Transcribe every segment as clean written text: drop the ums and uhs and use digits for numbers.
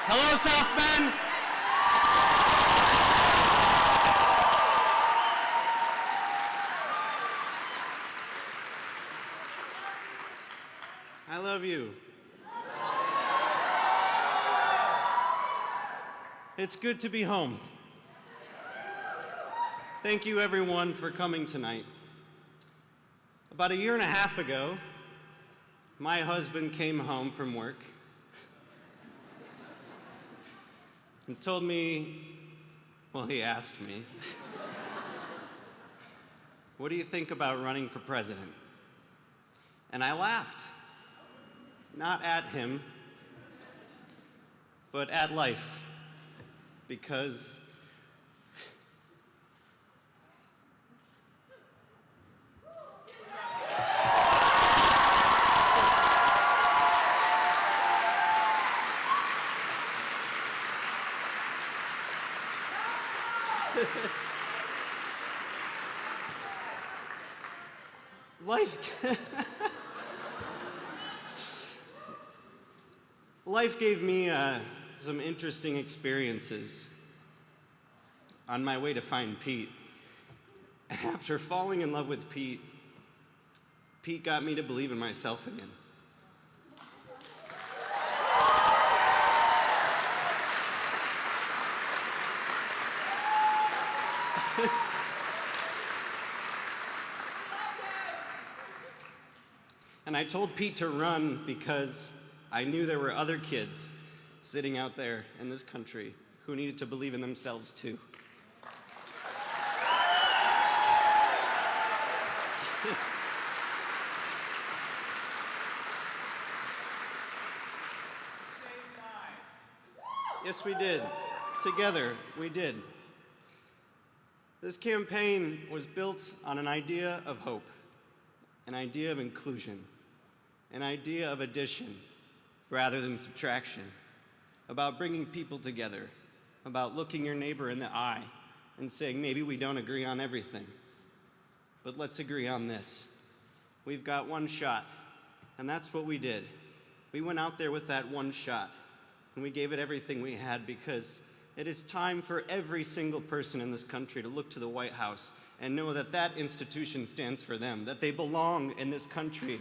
Hello, South Bend. I love you. It's good to be home. Thank you, everyone, for coming tonight. About a year and a half ago, my husband came home from work and told me, well, he asked me, what do you think about running for president? And I laughed, not at him, but at life, because life gave me some interesting experiences on my way to find Pete. And after falling in love with Pete, Pete got me to believe in myself again. And I told Pete to run because I knew there were other kids sitting out there in this country who needed to believe in themselves too. Yes, we did. Together, we did. This campaign was built on an idea of hope, an idea of inclusion, an idea of addition rather than subtraction, about bringing people together, about looking your neighbor in the eye and saying, maybe we don't agree on everything, but let's agree on this. We've got one shot, and that's what we did. We went out there with that one shot, and we gave it everything we had, because it is time for every single person in this country to look to the White House and know that that institution stands for them, that they belong in this country.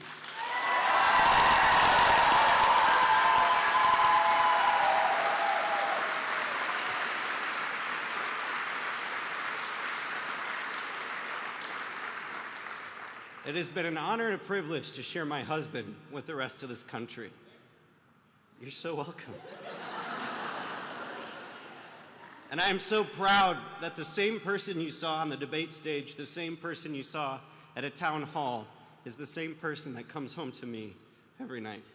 It has been an honor and a privilege to share my husband with the rest of this country. You're so welcome. And I am so proud that the same person you saw on the debate stage, the same person you saw at a town hall, is the same person that comes home to me every night.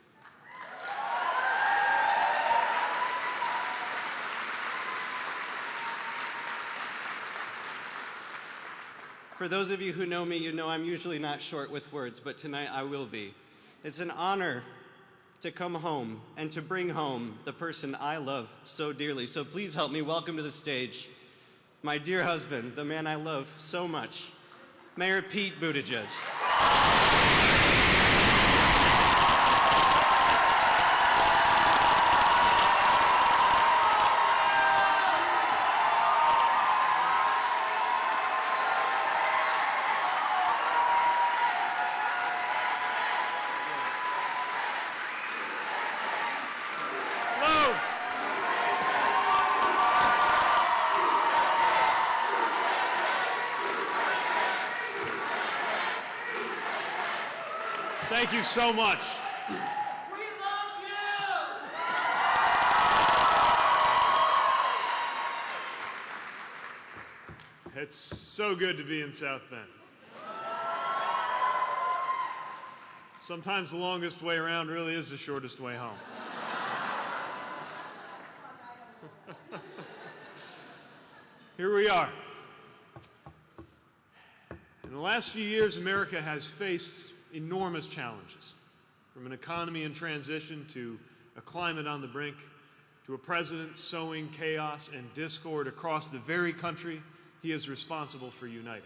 For those of you who know me, you know I'm usually not short with words, but tonight I will be. It's an honor to come home and to bring home the person I love so dearly. So please help me welcome to the stage my dear husband, the man I love so much, Mayor Pete Buttigieg. Thank you so much. We love you! It's so good to be in South Bend. Sometimes the longest way around really is the shortest way home. Here we are. In the last few years, America has faced enormous challenges, from an economy in transition to a climate on the brink, to a president sowing chaos and discord across the very country he is responsible for uniting.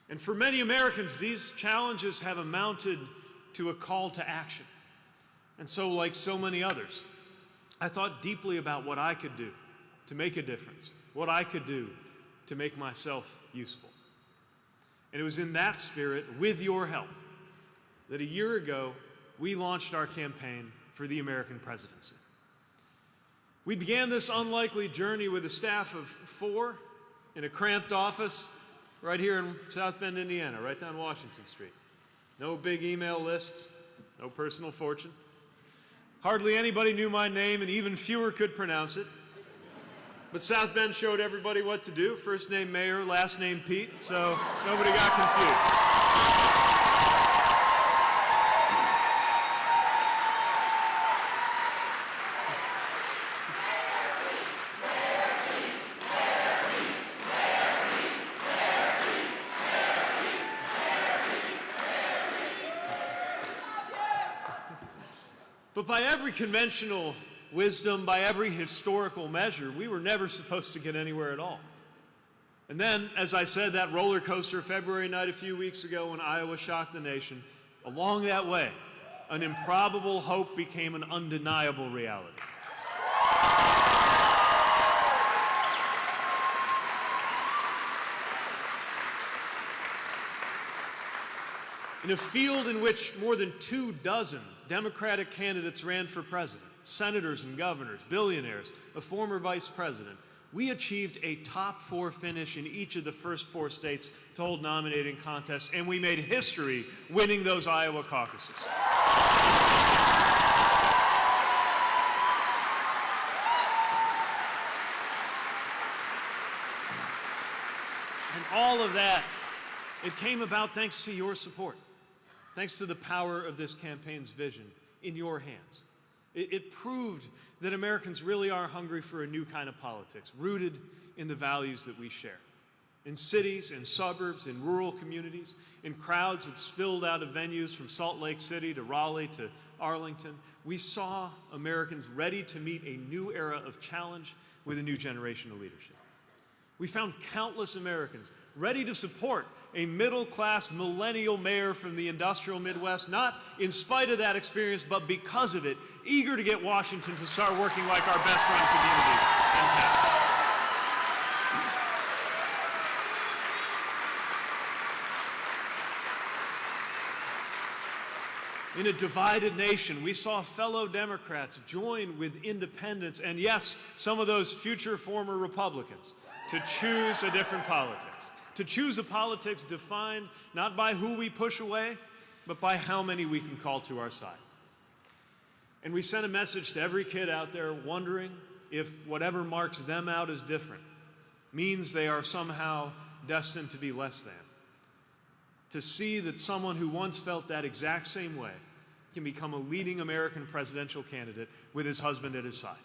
And for many Americans, these challenges have amounted to a call to action. And so, like so many others, I thought deeply about what I could do to make a difference, what I could do to make myself useful. And it was in that spirit, with your help, that a year ago we launched our campaign for the American presidency. We began this unlikely journey with a staff of 4 in a cramped office right here in South Bend, Indiana, right down Washington Street. No big email lists, no personal fortune. Hardly anybody knew my name, and even fewer could pronounce it. But South Bend showed everybody what to do. First name Mayor, last name Pete, so nobody got confused. But by every conventional wisdom, by every historical measure, we were never supposed to get anywhere at all. And then, as I said, that roller coaster February night a few weeks ago when Iowa shocked the nation, along that way, an improbable hope became an undeniable reality. In a field in which more than 24 Democratic candidates ran for president, senators and governors, billionaires, a former vice president, we achieved a top 4 finish in each of the first 4 states to hold nominating contests, and we made history winning those Iowa caucuses. And all of that, it came about thanks to your support. Thanks to the power of this campaign's vision in your hands. It proved that Americans really are hungry for a new kind of politics, rooted in the values that we share. In cities, in suburbs, in rural communities, in crowds that spilled out of venues from Salt Lake City to Raleigh to Arlington, we saw Americans ready to meet a new era of challenge with a new generation of leadership. We found countless Americans ready to support a middle-class millennial mayor from the industrial Midwest, not in spite of that experience, but because of it, eager to get Washington to start working like our best-run communities in town. In a divided nation, we saw fellow Democrats join with independents, and yes, some of those future former Republicans, to choose a different politics. To choose a politics defined not by who we push away, but by how many we can call to our side. And we sent a message to every kid out there wondering if whatever marks them out as different means they are somehow destined to be less than. To see that someone who once felt that exact same way can become a leading American presidential candidate with his husband at his side.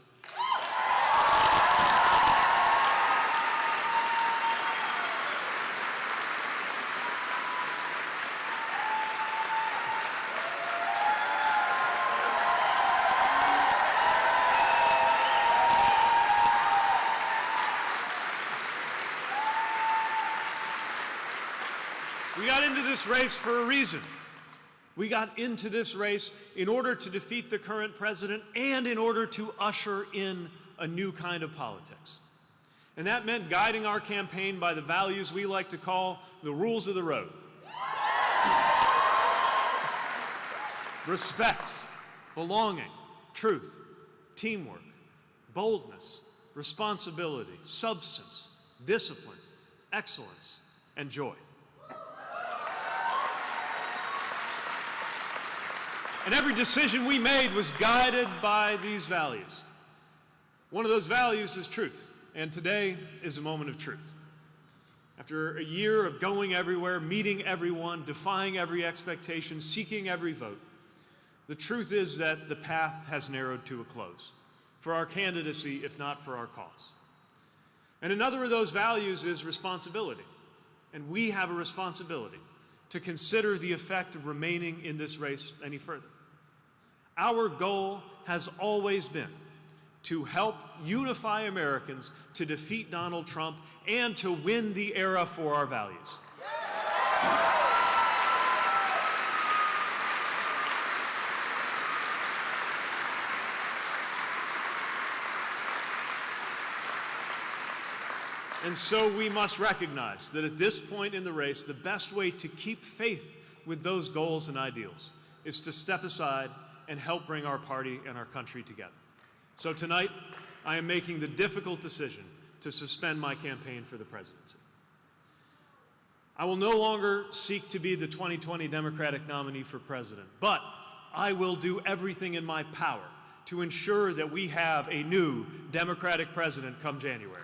We got into this race for a reason. We got into this race in order to defeat the current president and in order to usher in a new kind of politics. And that meant guiding our campaign by the values we like to call the rules of the road. Respect, belonging, truth, teamwork, boldness, responsibility, substance, discipline, excellence, and joy. And every decision we made was guided by these values. One of those values is truth, and today is a moment of truth. After a year of going everywhere, meeting everyone, defying every expectation, seeking every vote, the truth is that the path has narrowed to a close for our candidacy, if not for our cause. And another of those values is responsibility. And we have a responsibility to consider the effect of remaining in this race any further. Our goal has always been to help unify Americans to defeat Donald Trump and to win the era for our values. And so we must recognize that at this point in the race, the best way to keep faith with those goals and ideals is to step aside and help bring our party and our country together. So tonight, I am making the difficult decision to suspend my campaign for the presidency. I will no longer seek to be the 2020 Democratic nominee for president, but I will do everything in my power to ensure that we have a new Democratic president come January.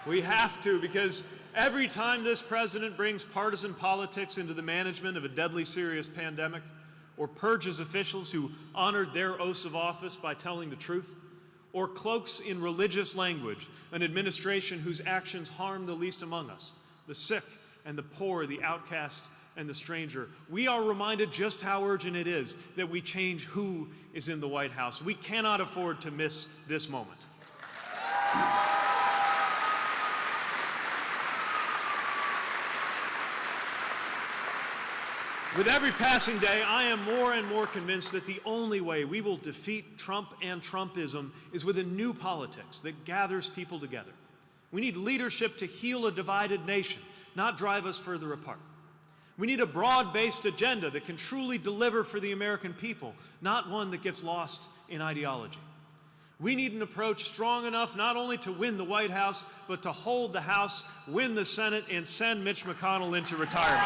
We have to, because every time this president brings partisan politics into the management of a deadly serious pandemic, or purges officials who honored their oaths of office by telling the truth, or cloaks in religious language an administration whose actions harm the least among us, the sick and the poor, the outcast and the stranger, we are reminded just how urgent it is that we change who is in the White House. We cannot afford to miss this moment. With every passing day, I am more and more convinced that the only way we will defeat Trump and Trumpism is with a new politics that gathers people together. We need leadership to heal a divided nation, not drive us further apart. We need a broad-based agenda that can truly deliver for the American people, not one that gets lost in ideology. We need an approach strong enough not only to win the White House, but to hold the House, win the Senate, and send Mitch McConnell into retirement.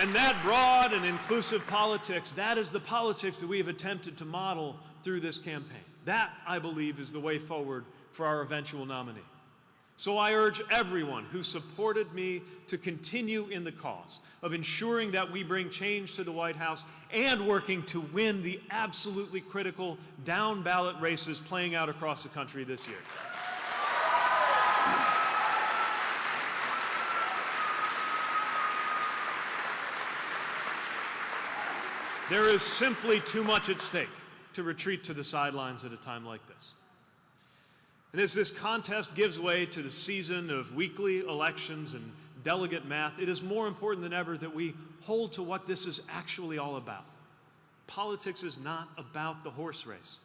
And that broad and inclusive politics, that is the politics that we have attempted to model through this campaign. That, I believe, is the way forward for our eventual nominee. So I urge everyone who supported me to continue in the cause of ensuring that we bring change to the White House and working to win the absolutely critical down-ballot races playing out across the country this year. There is simply too much at stake to retreat to the sidelines at a time like this. And as this contest gives way to the season of weekly elections and delegate math, it is more important than ever that we hold to what this is actually all about. Politics is not about the horse race,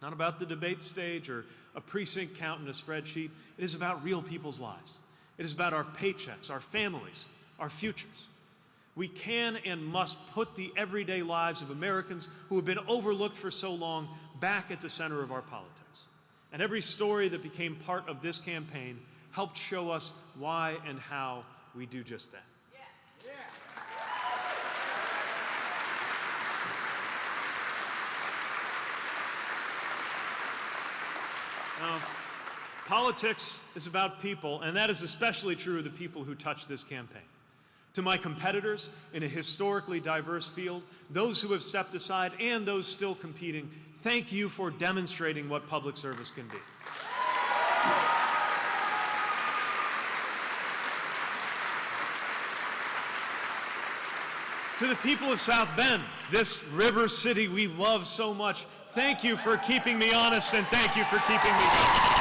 not about the debate stage or a precinct count in a spreadsheet. It is about real people's lives. It is about our paychecks, our families, our futures. We can and must put the everyday lives of Americans who have been overlooked for so long back at the center of our politics. And every story that became part of this campaign helped show us why and how we do just that. Yeah. Now, politics is about people, and that is especially true of the people who touch this campaign. To my competitors in a historically diverse field, those who have stepped aside and those still competing, thank you for demonstrating what public service can be. To the people of South Bend, this river city we love so much, thank you for keeping me honest and thank you for keeping me going.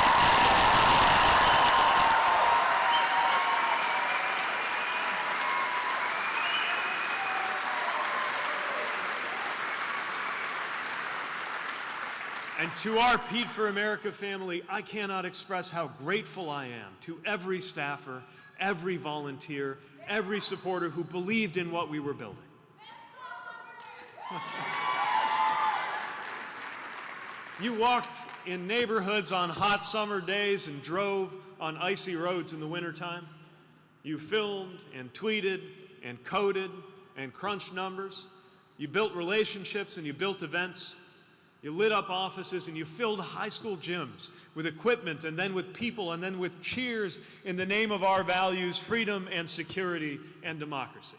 And to our Pete for America family, I cannot express how grateful I am to every staffer, every volunteer, every supporter who believed in what we were building. You walked in neighborhoods on hot summer days and drove on icy roads in the wintertime. You filmed and tweeted and coded and crunched numbers. You built relationships and you built events. You lit up offices and you filled high school gyms with equipment and then with people and then with cheers in the name of our values, freedom and security and democracy.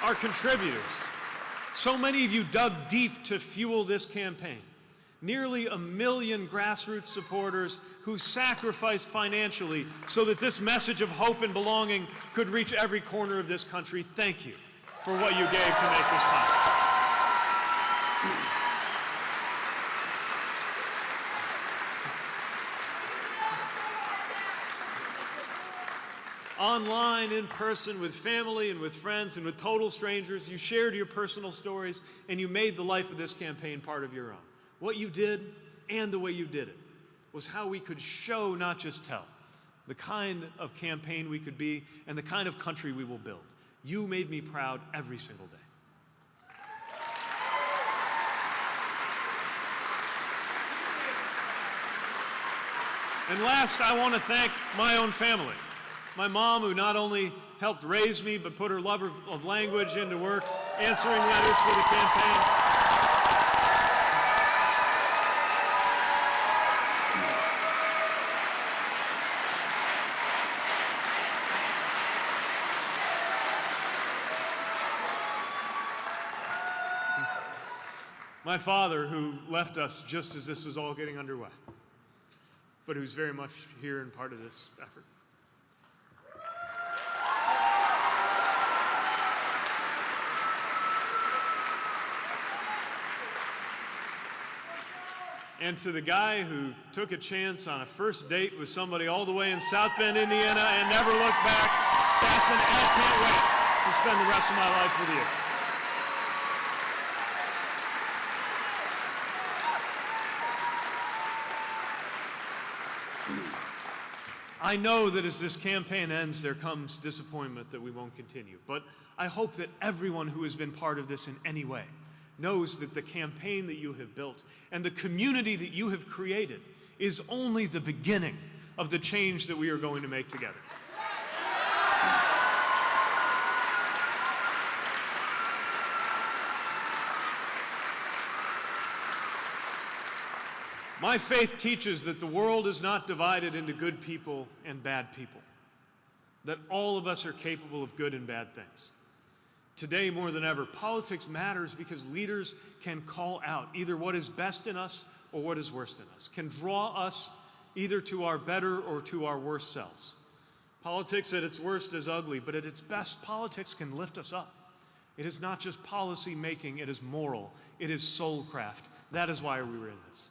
our contributors. So many of you dug deep to fuel this campaign. Nearly 1 million grassroots supporters who sacrificed financially so that this message of hope and belonging could reach every corner of this country. Thank you for what you gave to make this possible. Online, in person, with family and with friends and with total strangers, you shared your personal stories and you made the life of this campaign part of your own. What you did and the way you did it was how we could show, not just tell, the kind of campaign we could be and the kind of country we will build. You made me proud every single day. And last, I want to thank my own family. My mom, who not only helped raise me, but put her love of language into work, answering letters for the campaign. My father, who left us just as this was all getting underway, but who's very much here and part of this effort. And to the guy who took a chance on a first date with somebody all the way in South Bend, Indiana, and never looked back, Fasten, I can't wait to spend the rest of my life with you. I know that as this campaign ends, there comes disappointment that we won't continue. But I hope that everyone who has been part of this in any way knows that the campaign that you have built and the community that you have created is only the beginning of the change that we are going to make together. My faith teaches that the world is not divided into good people and bad people, that all of us are capable of good and bad things. Today, more than ever, politics matters because leaders can call out either what is best in us or what is worst in us, can draw us either to our better or to our worst selves. Politics at its worst is ugly, but at its best, politics can lift us up. It is not just policy making, it is moral, it is soulcraft. That is why we were in this.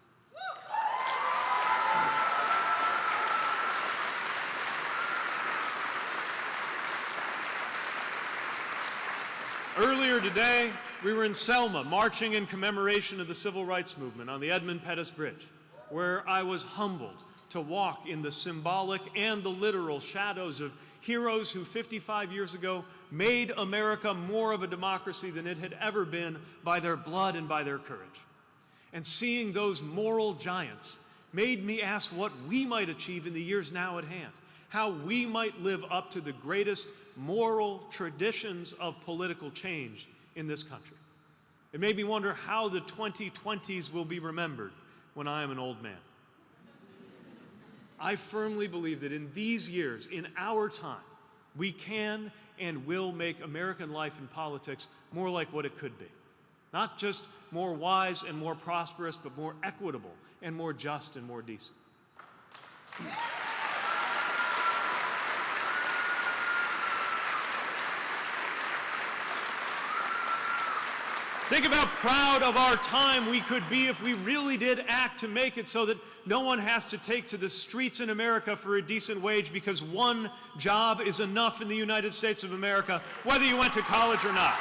Earlier today, we were in Selma, marching in commemoration of the Civil Rights Movement on the Edmund Pettus Bridge, where I was humbled to walk in the symbolic and the literal shadows of heroes who 55 years ago made America more of a democracy than it had ever been by their blood and by their courage. And seeing those moral giants made me ask what we might achieve in the years now at hand, how we might live up to the greatest moral traditions of political change in this country. It made me wonder how the 2020s will be remembered when I am an old man. I firmly believe that in these years, in our time, we can and will make American life and politics more like what it could be. Not just more wise and more prosperous, but more equitable and more just and more decent. Think of how proud of our time we could be if we really did act to make it so that no one has to take to the streets in America for a decent wage because one job is enough in the United States of America, whether you went to college or not.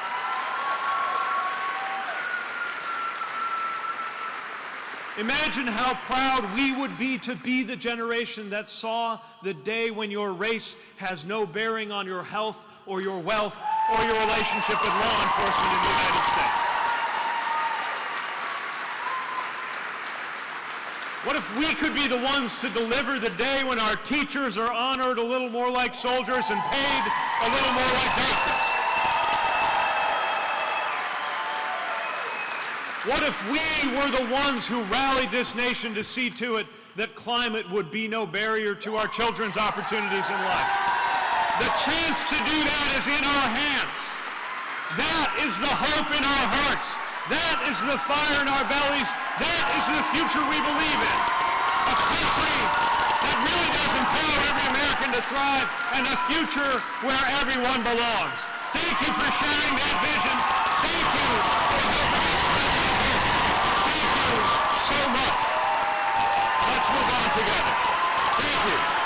Imagine how proud we would be to be the generation that saw the day when your race has no bearing on your health or your wealth or your relationship with law enforcement in the United States. What if we could be the ones to deliver the day when our teachers are honored a little more like soldiers and paid a little more like doctors? What if we were the ones who rallied this nation to see to it that climate would be no barrier to our children's opportunities in life? The chance to do that is in our hands. is the hope in our hearts. That is the fire in our bellies. That is the future we believe in. A country that really does empower every American to thrive, and a future where everyone belongs. Thank you for sharing that vision. Thank you for helping us spread that hope. Thank you so much. Let's move on together. Thank you.